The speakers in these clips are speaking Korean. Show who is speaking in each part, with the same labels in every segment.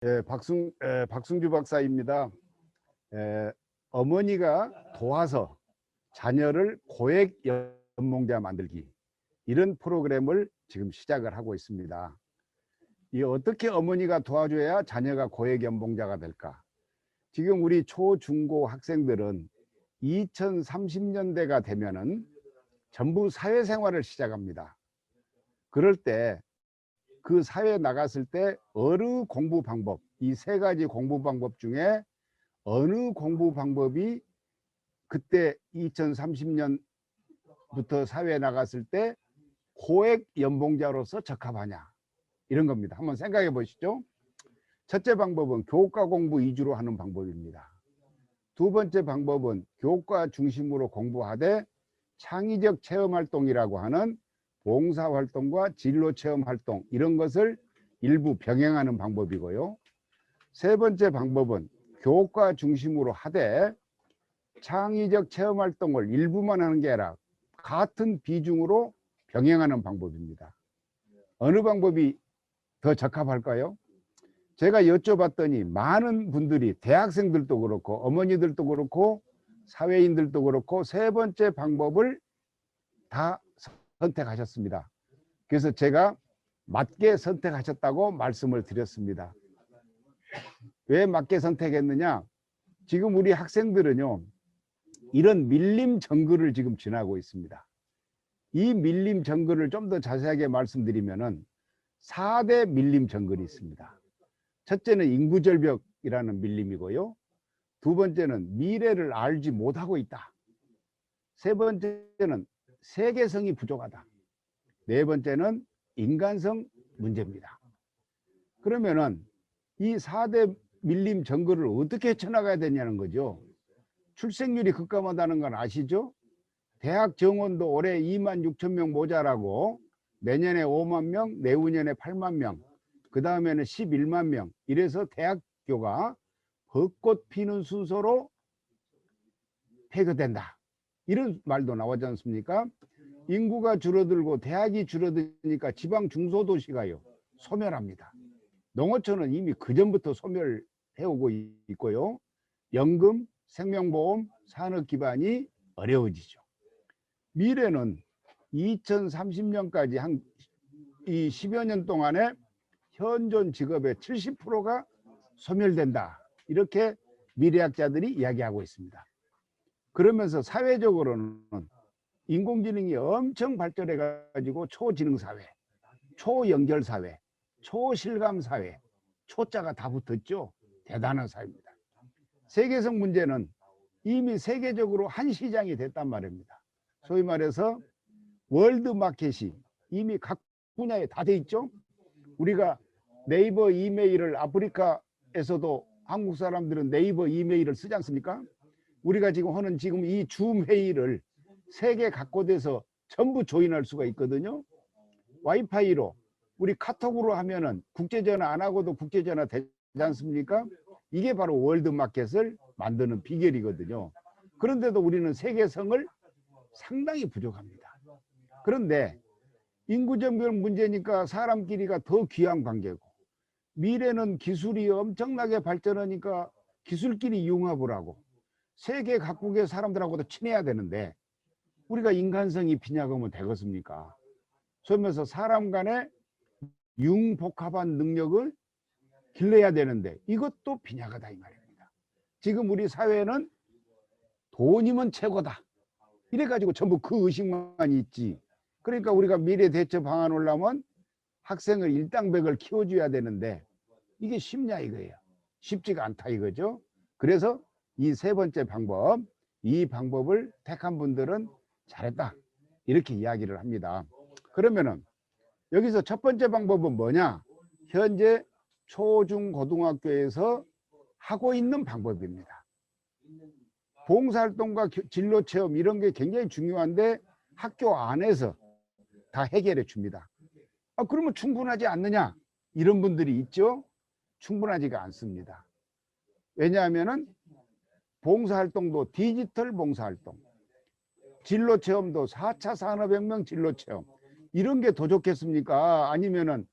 Speaker 1: 예, 박승주 박사입니다. 어머니가 도와서 자녀를 고액 연봉자 만들기, 이런 프로그램을 지금 시작을 하고 있습니다. 이 어떻게 어머니가 도와줘야 자녀가 고액 연봉자가 될까? 지금 우리 초, 중고 학생들은 2030년대가 되면은 전부 사회생활을 시작합니다. 그럴 때 그 사회에 나갔을 때 어느 공부 방법, 이 세 가지 공부 방법 중에 어느 공부 방법이 그때 2030년부터 사회에 나갔을 때 고액 연봉자로서 적합하냐, 이런 겁니다. 한번 생각해 보시죠. 첫째 방법은 교과 공부 위주로 하는 방법입니다. 두 번째 방법은 교과 중심으로 공부하되 창의적 체험 활동이라고 하는 봉사활동과 진로체험 활동, 이런 것을 일부 병행하는 방법이고요. 세 번째 방법은 교과 중심으로 하되 창의적 체험 활동을 일부만 하는 게 아니라 같은 비중으로 병행하는 방법입니다. 어느 방법이 더 적합할까요? 제가 여쭤봤더니 많은 분들이, 대학생들도 그렇고 어머니들도 그렇고 사회인들도 그렇고 세 번째 방법을 다 선택하셨습니다. 그래서 제가 맞게 선택하셨다고 말씀을 드렸습니다. 왜 맞게 선택했느냐? 지금 우리 학생들은요, 이런 밀림 정글을 지금 지나고 있습니다. 이 밀림 정글을 좀 더 자세하게 말씀드리면은 4대 밀림 정글이 있습니다. 첫째는 인구절벽이라는 밀림이고요. 두 번째는 미래를 알지 못하고 있다. 세 번째는 세계성이 부족하다. 네 번째는 인간성 문제입니다. 그러면은 이 4대 밀림 정글을 어떻게 헤쳐나가야 되냐는 거죠. 출생률이 급감하다는 건 아시죠? 대학 정원도 올해 26,000명 모자라고 내년에 5만 명, 내후년에 8만 명, 그 다음에는 11만 명, 이래서 대학교가 벚꽃 피는 순서로 폐교된다, 이런 말도 나오지 않습니까? 인구가 줄어들고 대학이 줄어드니까 지방 중소도시가요 소멸합니다. 농어촌은 이미 그전부터 소멸해오고 있고요. 연금, 생명보험, 산업 기반이 어려워지죠. 미래는 2030년까지 한 이 10여 년 동안에 현존 직업의 70%가 소멸된다, 이렇게 미래학자들이 이야기하고 있습니다. 그러면서 사회적으로는 인공지능이 엄청 발전해 가지고 초지능사회, 초연결사회, 초실감사회, 초자가 다 붙었죠. 대단한 사회입니다. 세계성 문제는 이미 세계적으로 한 시장이 됐단 말입니다. 소위 말해서 월드마켓이 이미 각 분야에 다 돼 있죠. 우리가 네이버 이메일을, 아프리카에서도 한국 사람들은 네이버 이메일을 쓰지 않습니까? 우리가 지금 하는 이 줌 회의를 세계 각곳에서 전부 조인할 수가 있거든요. 와이파이로, 우리 카톡으로 하면은 국제전화 안 하고도 국제전화 되지 않습니까? 이게 바로 월드마켓을 만드는 비결이거든요. 그런데도 우리는 세계성을 상당히 부족합니다. 그런데 인구정벽 문제니까 사람끼리가 더 귀한 관계고, 미래는 기술이 엄청나게 발전하니까 기술끼리 융합을 하고 세계 각국의 사람들하고도 친해야 되는데 우리가 인간성이 빈약하면 되겠습니까? 그러면서 사람 간의 융복합한 능력을 길러야 되는데 이것도 빈약하다, 이 말입니다. 지금 우리 사회는 돈이면 최고다, 이래가지고 전부 그 의식만 있지. 그러니까 우리가 미래 대처 방안 올라면 학생을 일당백을 키워줘야 되는데 이게 쉽냐 이거예요. 쉽지가 않다 이거죠. 그래서 이 세 번째 방법, 이 방법을 택한 분들은 잘했다, 이렇게 이야기를 합니다. 그러면은 여기서 첫 번째 방법은 뭐냐? 현재 초중고등학교에서 하고 있는 방법입니다. 봉사활동과 진로체험, 이런 게 굉장히 중요한데 학교 안에서 다 해결해 줍니다. 그러면 충분하지 않느냐, 이런 분들이 있죠. 충분하지가 않습니다. 왜냐하면은 봉사활동도 디지털 봉사활동, 진로체험도 4차 산업혁명 진로체험, 이런 게 더 좋겠습니까? 아니면은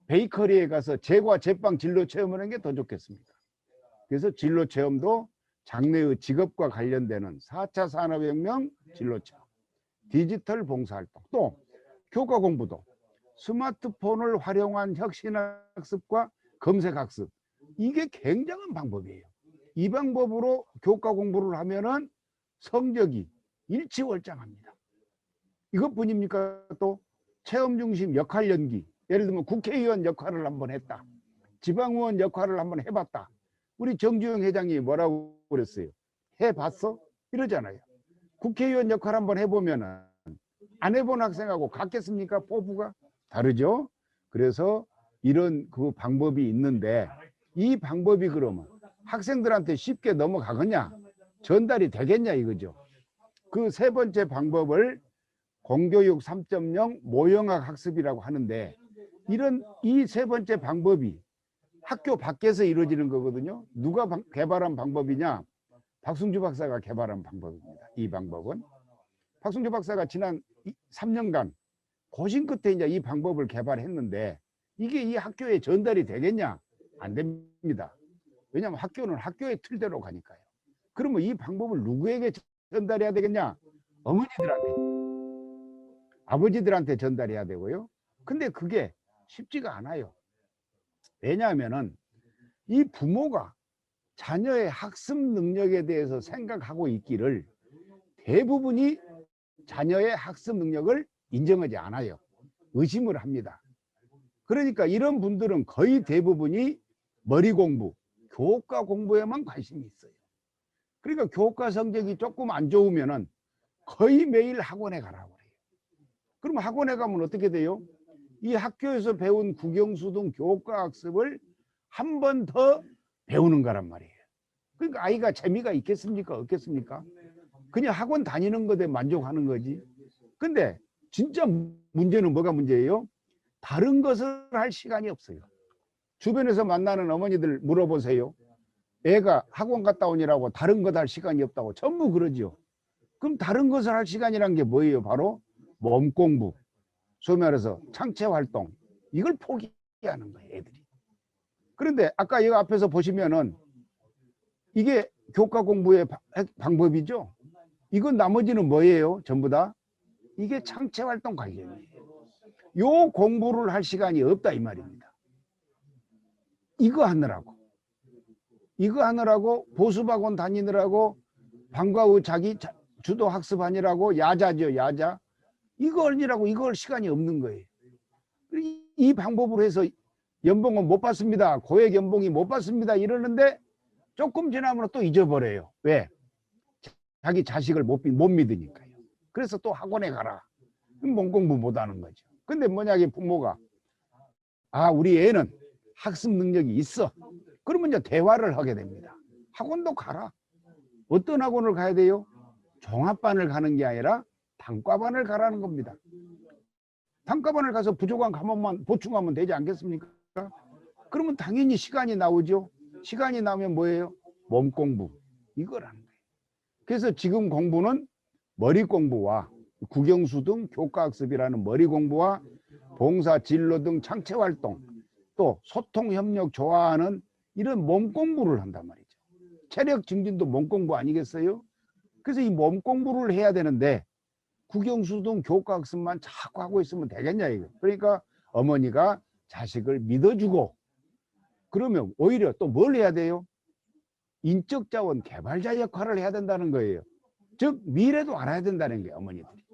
Speaker 1: 베이커리에 가서 제과 제빵 진로 체험을 하는 게 더 좋겠습니다. 그래서 진로 체험도 장래의 직업과 관련되는 4차 산업혁명 진로 체험, 디지털 봉사활동, 또 교과 공부도 스마트폰을 활용한 혁신학습과 검색학습, 이게 굉장한 방법이에요. 이 방법으로 교과 공부를 하면은 성적이 일치월장합니다. 이것뿐입니까? 또 체험 중심 역할 연기, 예를 들면 국회의원 역할을 한번 했다, 지방의원 역할을 한번 해봤다. 우리 정주영 회장이 뭐라고 그랬어요? 해봤어? 이러잖아요. 국회의원 역할 한번 해보면은 안 해본 학생하고 같겠습니까? 포부가 다르죠. 그래서 이런 그 방법이 있는데, 이 방법이 그러면 학생들한테 쉽게 넘어가겠냐, 전달이 되겠냐 이거죠. 그 세 번째 방법을 공교육 3.0 모형학 학습이라고 하는데, 이런 이 세 번째 방법이 학교 밖에서 이루어지는 거거든요. 누가 개발한 방법이냐? 박승주 박사가 개발한 방법입니다. 이 방법은 박승주 박사가 지난 3년간 고심 끝에 이제 이 방법을 개발했는데, 이게 이 학교에 전달이 되겠냐? 안 됩니다. 왜냐하면 학교는 학교의 틀대로 가니까요. 그러면 이 방법을 누구에게 전달해야 되겠냐? 어머니들한테, 아버지들한테 전달해야 되고요. 근데 그게 쉽지가 않아요. 왜냐하면은 이 부모가 자녀의 학습 능력에 대해서 생각하고 있기를 대부분이 자녀의 학습 능력을 인정하지 않아요. 의심을 합니다. 그러니까 이런 분들은 거의 대부분이 머리 공부, 교과 공부에만 관심이 있어요. 그러니까 교과 성적이 조금 안 좋으면은 거의 매일 학원에 가라고 해요. 그럼 학원에 가면 어떻게 돼요? 이 학교에서 배운 국영수 등 교과 학습을 한 번 더 배우는 거란 말이에요. 그러니까 아이가 재미가 있겠습니까? 없겠습니까? 그냥 학원 다니는 것에 만족하는 거지. 근데 진짜 문제는 뭐가 문제예요? 다른 것을 할 시간이 없어요. 주변에서 만나는 어머니들 물어보세요. 애가 학원 갔다 오니라고 다른 것 할 시간이 없다고 전부 그러죠. 그럼 다른 것을 할 시간이란 게 뭐예요? 바로 몸 공부, 소위 말해서 창체 활동, 이걸 포기하는 거예요, 애들이. 그런데 아까 여기 앞에서 보시면은 이게 교과 공부의 방법이죠. 이건 나머지는 뭐예요? 전부 다 이게 창체 활동 관련이에요. 요 공부를 할 시간이 없다 이 말입니다. 이거 하느라고 보습학원 다니느라고 방과 후 자기 주도 학습하느라고 야자죠, 야자. 이거 이걸 시간이 없는 거예요. 이 방법으로 해서 연봉은 못 받습니다, 고액 연봉이 못 받습니다 이러는데 조금 지나면 또 잊어버려요. 왜? 자기 자식을 못 믿으니까요. 그래서 또 학원에 가라. 몸 공부 못 하는 거죠. 근데 뭐냐기 부모가 우리 애는 학습 능력이 있어. 그러면 이제 대화를 하게 됩니다. 학원도 가라. 어떤 학원을 가야 돼요? 종합반을 가는 게 아니라 단과반을 가라는 겁니다. 단과반을 가서 부족한 과목만 보충하면 되지 않겠습니까? 그러면 당연히 시간이 나오죠. 시간이 나오면 뭐예요? 몸 공부. 이거라는 거예요. 그래서 지금 공부는 머리 공부와 국영수 등 교과학습이라는 머리 공부와 봉사, 진로 등 창체 활동, 또 소통, 협력, 조화하는 이런 몸 공부를 한단 말이죠. 체력 증진도 몸 공부 아니겠어요? 그래서 이 몸 공부를 해야 되는데 국영수 등 교과학습만 자꾸 하고 있으면 되겠냐 이거. 그러니까 어머니가 자식을 믿어주고, 그러면 오히려 또 뭘 해야 돼요? 인적 자원 개발자 역할을 해야 된다는 거예요. 즉 미래도 알아야 된다는 게 어머니들이.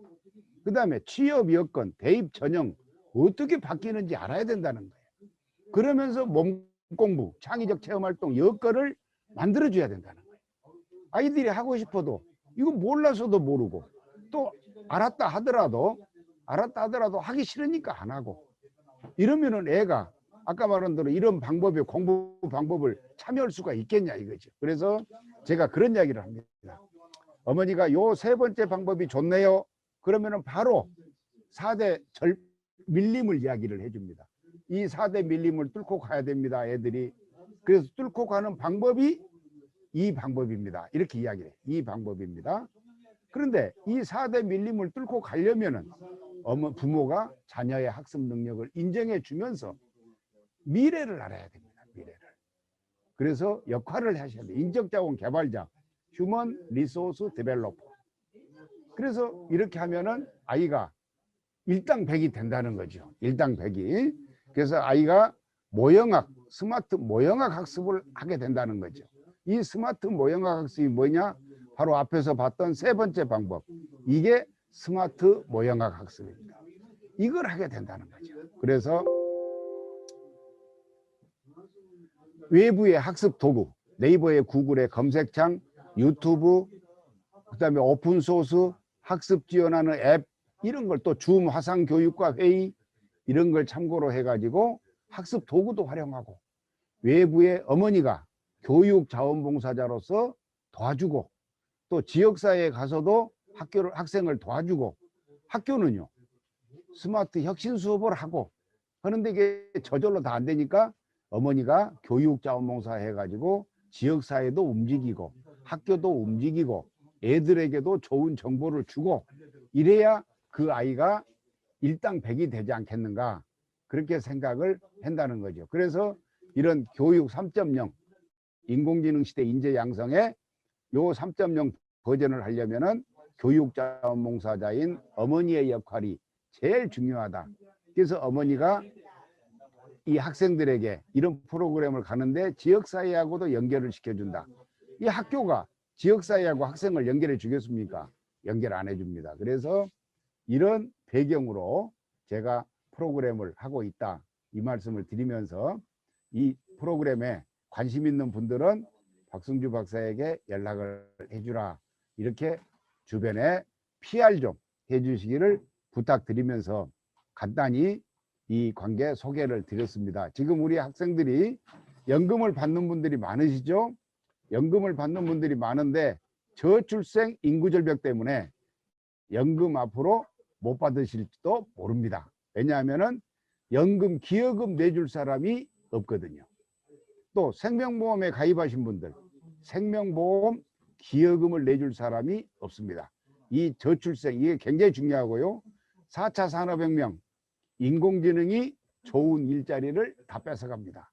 Speaker 1: 그 다음에 취업 여건, 대입 전형 어떻게 바뀌는지 알아야 된다는 거예요. 그러면서 몸 공부, 창의적 체험활동 여건을 만들어줘야 된다는 거예요. 아이들이 하고 싶어도 이거 몰라서도 모르고, 또 알았다 하더라도 하기 싫으니까 안 하고, 이러면은 애가 아까 말한 대로 이런 방법에 공부 방법을 참여할 수가 있겠냐 이거죠. 그래서 제가 그런 이야기를 합니다. 어머니가 요 세 번째 방법이 좋네요. 그러면은 바로 4대 밀림을 이야기를 해줍니다. 이 4대 밀림을 뚫고 가야 됩니다, 애들이. 그래서 뚫고 가는 방법이 이 방법입니다. 이렇게 이야기를 해요. 이 방법입니다. 그런데 이 4대 밀림을 뚫고 가려면은 부모가 자녀의 학습 능력을 인정해 주면서 미래를 알아야 됩니다. 미래를. 그래서 역할을 하셔야 돼요. 인적자원 개발자, 휴먼 리소스 데벨로퍼. 그래서 이렇게 하면은 아이가 일당백이 된다는 거죠. 일당백이. 그래서 아이가 모형학, 스마트 모형학 학습을 하게 된다는 거죠. 이 스마트 모형학 학습이 뭐냐? 바로 앞에서 봤던 세 번째 방법. 이게 스마트 모형학 학습입니다. 이걸 하게 된다는 거죠. 그래서 외부의 학습 도구, 네이버의 구글의 검색창, 유튜브, 그다음에 오픈소스, 학습 지원하는 앱, 이런 걸 또 줌 화상교육과 회의 이런 걸 참고로 해가지고 학습 도구도 활용하고 외부의 어머니가 교육자원봉사자로서 도와주고 또 지역사회에 가서도 학생을 도와주고 학교는요 스마트 혁신 수업을 하고 하는데 이게 저절로 다 안 되니까 어머니가 교육자원봉사 해가지고 지역사회도 움직이고 학교도 움직이고 애들에게도 좋은 정보를 주고 이래야 그 아이가 일당백이 되지 않겠는가 그렇게 생각을 한다는 거죠. 그래서 이런 교육 3.0 인공지능 시대 인재 양성에 요 3.0 버전을 하려면은 교육자원봉사자인 어머니의 역할이 제일 중요하다. 그래서 어머니가 이 학생들에게 이런 프로그램을 가는데 지역사회하고도 연결을 시켜준다. 이 학교가 지역사회하고 학생을 연결해 주겠습니까? 연결 안 해줍니다. 그래서 이런 배경으로 제가 프로그램을 하고 있다. 이 말씀을 드리면서 이 프로그램에 관심 있는 분들은 박승주 박사에게 연락을 해주라. 이렇게 주변에 PR 좀 해주시기를 부탁드리면서 간단히 이 관계 소개를 드렸습니다. 지금 우리 학생들이 연금을 받는 분들이 많으시죠? 연금을 받는 분들이 많은데 저출생 인구절벽 때문에 연금 앞으로 못 받으실지도 모릅니다. 왜냐하면은 연금 기여금 내줄 사람이 없거든요. 또 생명보험에 가입하신 분들 생명보험 기여금을 내줄 사람이 없습니다. 이 저출생 이게 굉장히 중요하고요. 4차 산업혁명 인공지능이 좋은 일자리를 다 뺏어갑니다.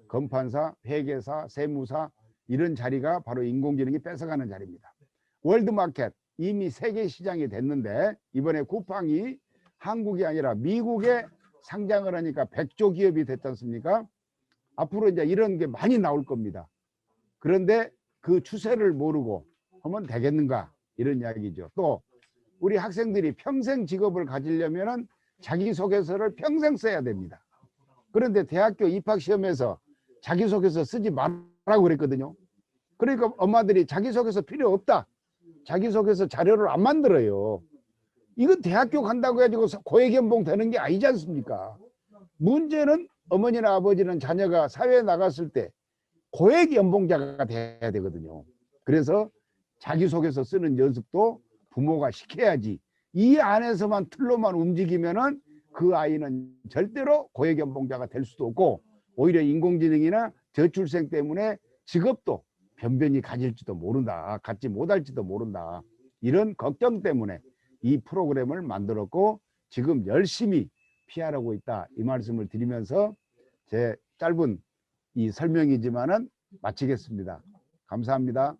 Speaker 1: 검판사, 회계사, 세무사 이런 자리가 바로 인공지능이 뺏어가는 자리입니다. 월드마켓 이미 세계 시장이 됐는데 이번에 쿠팡이 한국이 아니라 미국에 상장을 하니까 100조 기업이 됐지 않습니까? 앞으로 이제 이런 게 많이 나올 겁니다. 그런데 그 추세를 모르고 하면 되겠는가 이런 이야기죠. 또 우리 학생들이 평생 직업을 가지려면 자기소개서를 평생 써야 됩니다. 그런데 대학교 입학시험에서 자기소개서 쓰지 말라고 그랬거든요. 그러니까 엄마들이 자기소개서 필요 없다. 자기소개서 자료를 안 만들어요. 이건 대학교 간다고 해가지고 고액연봉 되는 게 아니지 않습니까? 문제는 어머니나 아버지는 자녀가 사회에 나갔을 때 고액연봉자가 돼야 되거든요. 그래서 자기소개서 쓰는 연습도 부모가 시켜야지. 이 안에서만 틀로만 움직이면은 그 아이는 절대로 고액연봉자가 될 수도 없고 오히려 인공지능이나 저출생 때문에 직업도 변변히 가질지도 모른다. 갖지 못할지도 모른다. 이런 걱정 때문에 이 프로그램을 만들었고 지금 열심히 PR하고 있다. 이 말씀을 드리면서 제 짧은 이 설명이지만은 마치겠습니다. 감사합니다.